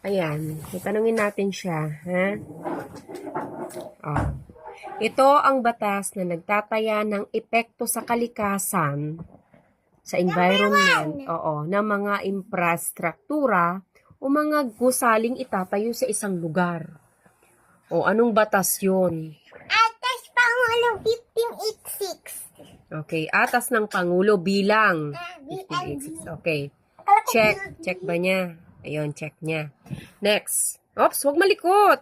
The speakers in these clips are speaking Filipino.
Ayan. Itanungin natin siya. Ha? Oh. Ito ang batas na nagtataya ng epekto sa kalikasan, sa environment, ng mga infrastruktura o mga gusaling itatayo sa isang lugar. O, anong batas yun? Atas Pangulo 1586. Okay, atas ng Pangulo bilang 1586. Okay. Check. Check ba niya? Ayun, check niya. Next. Oops, huwag malikot.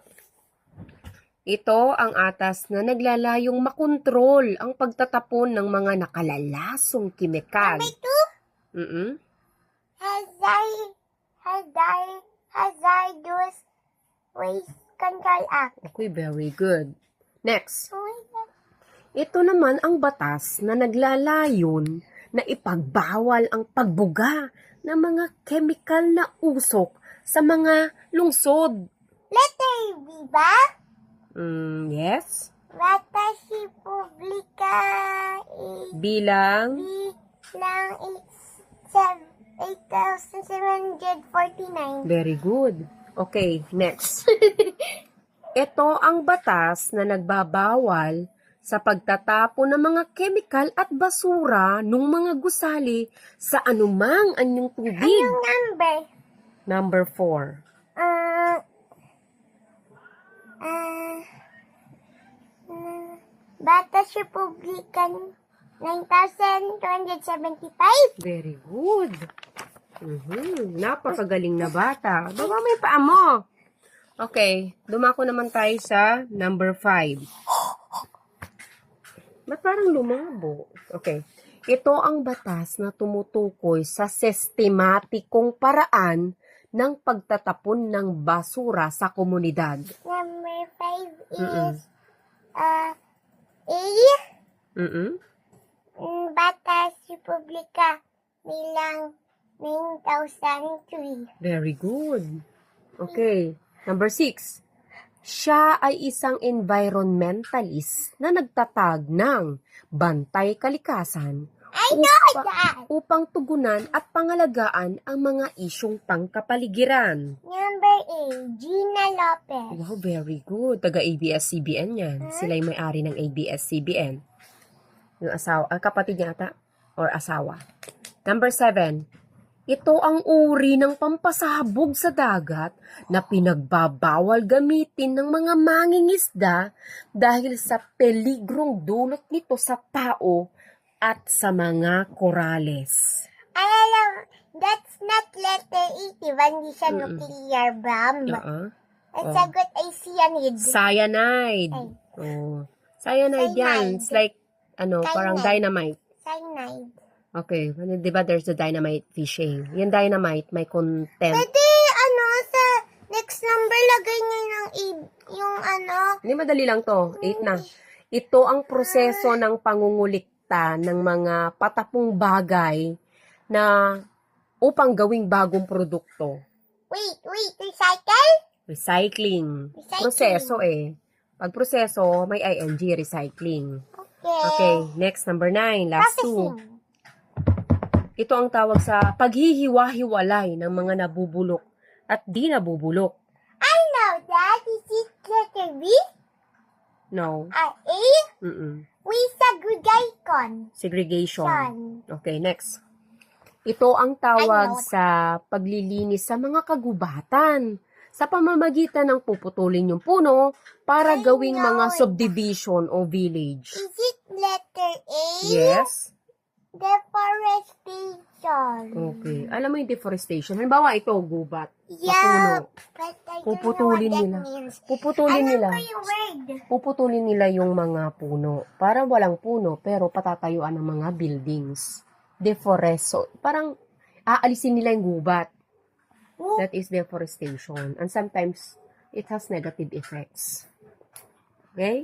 Ito ang atas na naglalayong makontrol ang pagtatapon ng mga nakalalasong kimikal. Number 2, Hazardous Waste Control Act. Okay, very good. Next. Ito naman ang batas na naglalayon na ipagbawal ang pagbuga ng mga chemical na usok sa mga lungsod. Letter B ba? Yes. Batas Republika Bilang 8,749. very good. Okay, next. Ito ang batas na nagbabawal sa pagtatapon ng mga chemical at basura ng mga gusali sa anumang anyong tubig. Anong number? Number 4. Batas Republican 9,275. Very good. Napakagaling na bata. Baba may paa mo. Okay, dumako naman tayo sa number 5. Ba't parang lumabo? Okay. Ito ang batas na tumutukoy sa sistematikong paraan ng pagtatapon ng basura sa komunidad. Number 5 is Batas Republika bilang 9,003. Very good. Okay. Number 6. Siya ay isang environmentalist na nagtatag ng bantay kalikasan upang tugunan at pangalagaan ang mga isyong pangkapaligiran. Number 8, Gina Lopez. Wow, very good. Taga-ABS-CBN yan. Sila yung may-ari ng ABS-CBN. Yung asawa, kapatid niya ata or asawa. Number 7. Ito ang uri ng pampasabog sa dagat na pinagbabawal gamitin ng mga mangingisda dahil sa peligrong dulot nito sa tao at sa mga korales. Alam, that's not letter 81, di siya nuclear bomb. Ang sagot ay cyanide. Cyanide. Cyanide yan. It's like, parang dynamite. Cyanide. Okay. Di ba there's the dynamite fishing? Yung dynamite may content. Pwede, sa next number, lagay niyo yung Hindi, madali lang to. 8 na. Ito ang proseso ng pangungulikta ng mga patapong bagay na upang gawing bagong produkto. Wait, recycle? Recycling. Proseso Pag proseso, may ing, recycling. Okay, next, number 9, last 2. Ito ang tawag sa paghihiwa-hiwalay ng mga nabubulok at di nabubulok. I know that. Is it letter B? No. A? We segregation. Segregation. Okay, next. Ito ang tawag sa paglilinis sa mga kagubatan sa pamamagitan ng puputulin yung puno para gawing mga subdivision o village. Is it letter A? Yes. Deforestation. Okay. Alam mo yung deforestation. Halimbawa, ito, gubat. Yeah. Puputulin nila. Puputulin nila yung mga puno. Para walang puno, pero patatayuan ng mga buildings. Deforest. Parang aalisin nila yung gubat. That is deforestation. And sometimes, it has negative effects. Okay?